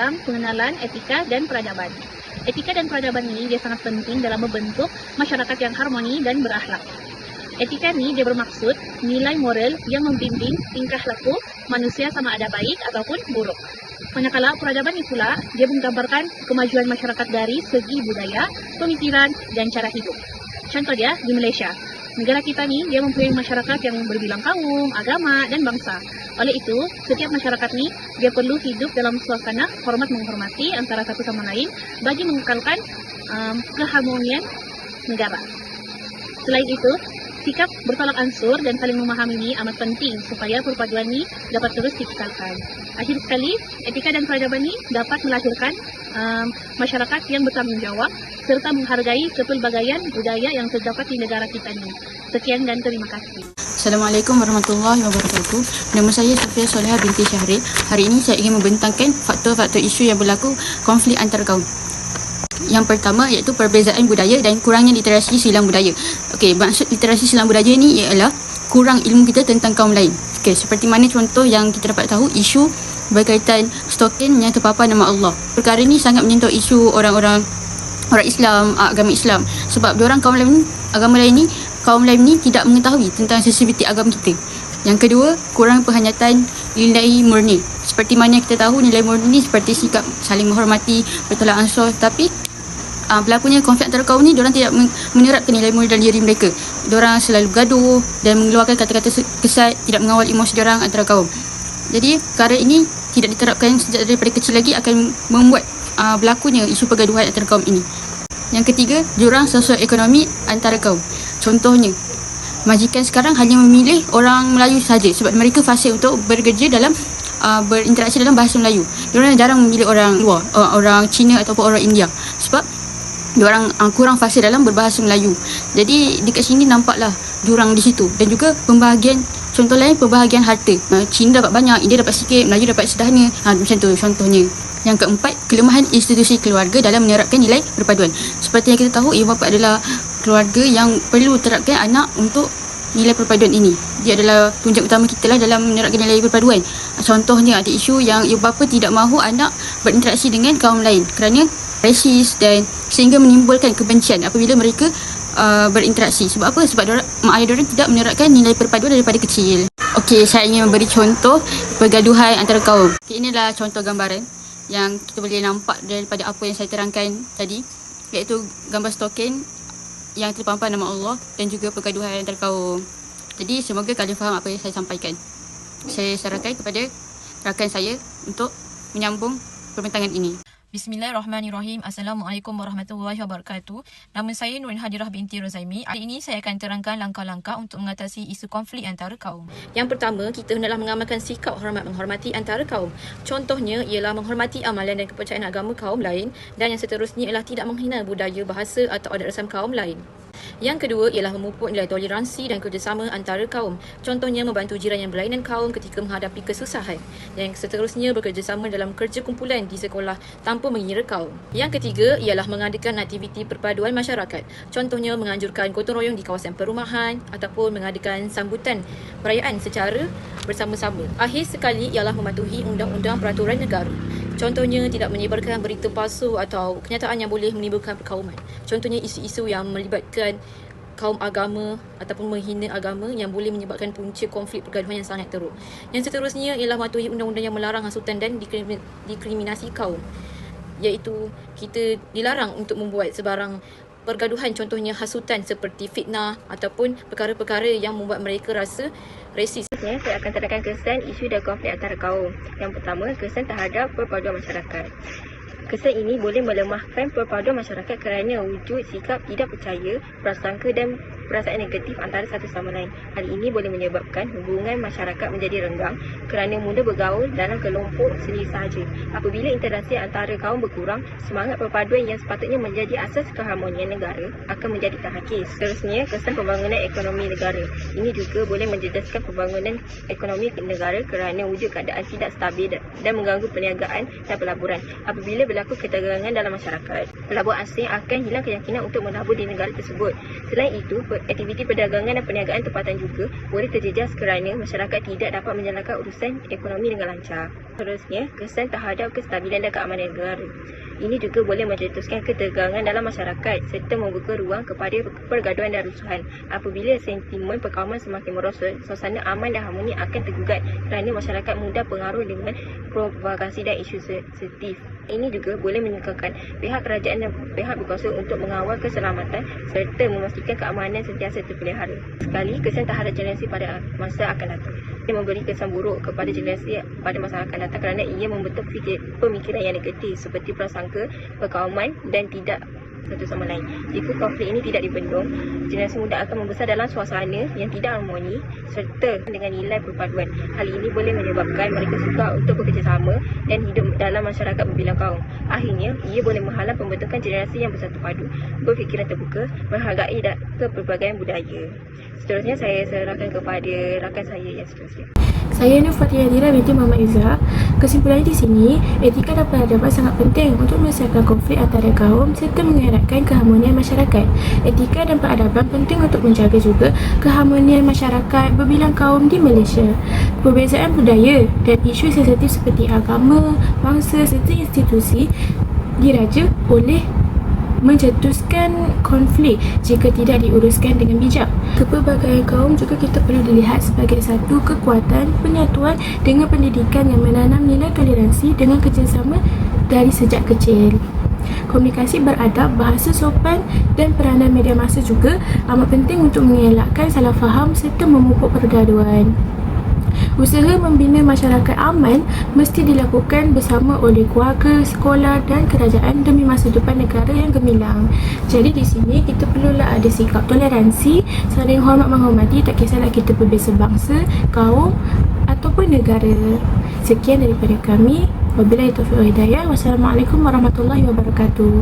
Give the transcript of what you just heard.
dalam pengenalan etika dan peradaban. Etika dan peradaban ini dia sangat penting dalam membentuk masyarakat yang harmoni dan berakhlak. Etika ni dia bermaksud nilai moral yang membimbing tingkah laku manusia sama ada baik ataupun buruk. Manakala peradaban ni pula dia menggambarkan kemajuan masyarakat dari segi budaya, pemikiran dan cara hidup. Contoh dia di Malaysia. Negara kita ni dia mempunyai masyarakat yang berbilang kaum, agama dan bangsa. Oleh itu, setiap masyarakat ni dia perlu hidup dalam suasana hormat menghormati antara satu sama lain bagi mengekalkan keharmonian negara. Selain itu, sikap bertolak ansur dan saling memahami ini amat penting supaya perpaduan ini dapat terus dikekalkan. Akhir sekali, etika dan peradaban ini dapat melahirkan masyarakat yang bertanggungjawab serta menghargai kepelbagaian budaya yang terdapat di negara kita ini. Sekian dan terima kasih. Assalamualaikum warahmatullahi wabarakatuh. Nama saya Sofia Solehah binti Syahril. Hari ini saya ingin membentangkan faktor-faktor isu yang berlaku konflik antar kaum. Yang pertama iaitu perbezaan budaya dan kurangnya literasi silang budaya. Okey, maksud literasi silang budaya ni ialah kurang ilmu kita tentang kaum lain. Okey, seperti mana contoh yang kita dapat tahu isu berkaitan stalking yang terpapar nama Allah. Perkara ni sangat menyentuh isu orang Islam, agama Islam, sebab diorang kaum lain ni tidak mengetahui tentang sensitiviti agama kita. Yang kedua, kurang penghayatan nilai murni. Seperti mana kita tahu nilai murni ni seperti sikap saling menghormati, bertolak ansur, tapi berlakunya konflik antara kaum ni diorang tidak menyerapkan nilai murni dalam diri mereka. Diorang selalu bergaduh dan mengeluarkan kata-kata kesat, tidak mengawal emosi diorang antara kaum. Jadi perkara ini tidak diterapkan sejak daripada kecil lagi akan membuat berlakunya isu pergaduhan antara kaum ini. Yang ketiga, jurang sosioekonomi antara kaum. Contohnya, majikan sekarang hanya memilih orang Melayu saja sebab mereka fasih untuk bekerja dalam berinteraksi dalam bahasa Melayu. Diorang jarang memilih orang luar, orang Cina ataupun orang India sebab diorang kurang fasih dalam berbahasa Melayu. Jadi dekat sini nampaklah jurang di situ. Dan juga pembahagian, contoh lain pembahagian harta. Cina dapat banyak, India dapat sikit, Melayu dapat sederhana. Macam tu contohnya. Yang keempat, kelemahan institusi keluarga dalam menerapkan nilai perpaduan. Seperti yang kita tahu, ibu bapa adalah keluarga yang perlu terapkan anak untuk nilai perpaduan ini. Dia adalah tunjang utama kita lah dalam menerapkan nilai perpaduan. Contohnya ada isu yang ibu bapa tidak mahu anak berinteraksi dengan kaum lain kerana rasis dan sehingga menimbulkan kebencian apabila mereka berinteraksi. Sebab apa? Sebab mak ayah diorang tidak menerapkan nilai perpaduan daripada kecil. Okey, saya ingin memberi contoh pergaduhan antara kaum. Okay, inilah contoh gambaran yang kita boleh nampak daripada apa yang saya terangkan tadi, iaitu gambar stalking yang terpampang nama Allah dan juga pergaduhan antara kaum. Jadi semoga kalian faham apa yang saya sampaikan. Saya sarankan kepada rakan saya untuk menyambung perbincangan ini. Bismillahirrahmanirrahim. Assalamualaikum warahmatullahi wabarakatuh. Nama saya Nurin Hadirah binti Rozaimi. Hari ini saya akan terangkan langkah-langkah untuk mengatasi isu konflik antara kaum. Yang pertama, kita hendaklah mengamalkan sikap hormat menghormati antara kaum. Contohnya ialah menghormati amalan dan kepercayaan agama kaum lain, dan yang seterusnya ialah tidak menghina budaya, bahasa atau adat rasam kaum lain. Yang kedua ialah memupuk nilai toleransi dan kerjasama antara kaum. Contohnya membantu jiran yang berlainan kaum ketika menghadapi kesusahan. Yang seterusnya bekerjasama dalam kerja kumpulan di sekolah tanpa mengira kaum. Yang ketiga ialah mengadakan aktiviti perpaduan masyarakat. Contohnya menganjurkan gotong royong di kawasan perumahan ataupun mengadakan sambutan perayaan secara bersama-sama. Akhir sekali ialah mematuhi undang-undang peraturan negara. Contohnya tidak menyebarkan berita palsu atau kenyataan yang boleh menimbulkan perkauman. Contohnya isu-isu yang melibatkan kaum agama ataupun menghina agama yang boleh menyebabkan punca konflik pergaduhan yang sangat teruk. Yang seterusnya ialah mematuhi undang-undang yang melarang hasutan dan diskriminasi kaum. Iaitu kita dilarang untuk membuat sebarang pergaduhan, contohnya hasutan seperti fitnah ataupun perkara-perkara yang membuat mereka rasa resis. Saya akan terangkan kesan isu dan konflik antara kaum. Yang pertama, kesan terhadap perpaduan masyarakat. Kesan ini boleh melemahkan perpaduan masyarakat kerana wujud sikap tidak percaya, prasangka dan perasaan negatif antara satu sama lain. Hal ini boleh menyebabkan hubungan masyarakat menjadi renggang kerana mudah bergaul dalam kelompok sendiri sahaja. Apabila interaksi antara kaum berkurang, semangat perpaduan yang sepatutnya menjadi asas keharmonian negara akan menjadi terhakis. Seterusnya, kesan pembangunan ekonomi negara. Ini juga boleh menjejaskan pembangunan ekonomi negara kerana wujud keadaan tidak stabil dan mengganggu perniagaan dan pelaburan. Apabila berlaku ketegangan dalam masyarakat, pelabur asing akan hilang keyakinan untuk melabur di negara tersebut. Selain itu, Aktiviti perdagangan dan perniagaan tempatan juga boleh terjejas kerana masyarakat tidak dapat menjalankan urusan ekonomi dengan lancar. Seterusnya, kesan terhadap kestabilan dan keamanan negara. Ini juga boleh mencetuskan ketegangan dalam masyarakat serta membuka ruang kepada pergaduhan dan rusuhan. Apabila sentimen perkauman semakin merosot, suasana aman dan harmoni akan tergugat kerana masyarakat mudah pengaruh dengan provokasi dan isu sensitif. Ini juga boleh menyukarkan pihak kerajaan dan pihak berkuasa untuk mengawal keselamatan serta memastikan keamanan sentiasa terpelihara. Sekali, kesan terhadap generasi pada masa akan datang. Ia memberi kesan buruk kepada generasi pada masa akan datang kerana ia membentuk pemikiran yang negatif seperti prasangka, perkauman dan tidak satu sama lain. Jika konflik ini tidak dibendung, generasi muda akan membesar dalam suasana yang tidak harmoni serta dengan nilai perpaduan. Hal ini boleh menyebabkan mereka sukar untuk bekerjasama dan hidup dalam masyarakat berbilang kaum. Akhirnya, ia boleh menghalang pembentukan generasi yang bersatu padu, berfikiran terbuka, menghargai kepelbagaian budaya. Seterusnya, saya serahkan kepada rakan saya yang seterusnya. Saya Nur Fatihah Dira binti Muhammad Izzah. Kesimpulannya di sini, etika dan peradaban sangat penting untuk menyelesaikan konflik antara kaum serta mengeratkan keharmonian masyarakat. Etika dan peradaban penting untuk menjaga juga keharmonian masyarakat berbilang kaum di Malaysia. Perbezaan budaya dan isu sensitif seperti agama, bangsa serta institusi diraja oleh mencetuskan konflik jika tidak diuruskan dengan bijak. Kepelbagaian kaum juga kita perlu dilihat sebagai satu kekuatan penyatuan dengan pendidikan yang menanam nilai toleransi dengan kerjasama dari sejak kecil. Komunikasi beradab, bahasa sopan dan peranan media massa juga amat penting untuk mengelakkan salah faham serta memupuk pergaduhan. Usaha membina masyarakat aman mesti dilakukan bersama oleh keluarga, sekolah dan kerajaan demi masa depan negara yang gemilang. Jadi di sini kita perlulah ada sikap toleransi, saling hormat menghormati, tak kisahlah kita berbeza bangsa, kaum ataupun negara. Sekian daripada kami. Wabillahi taufiq wal hidayah. Wassalamualaikum warahmatullahi wabarakatuh.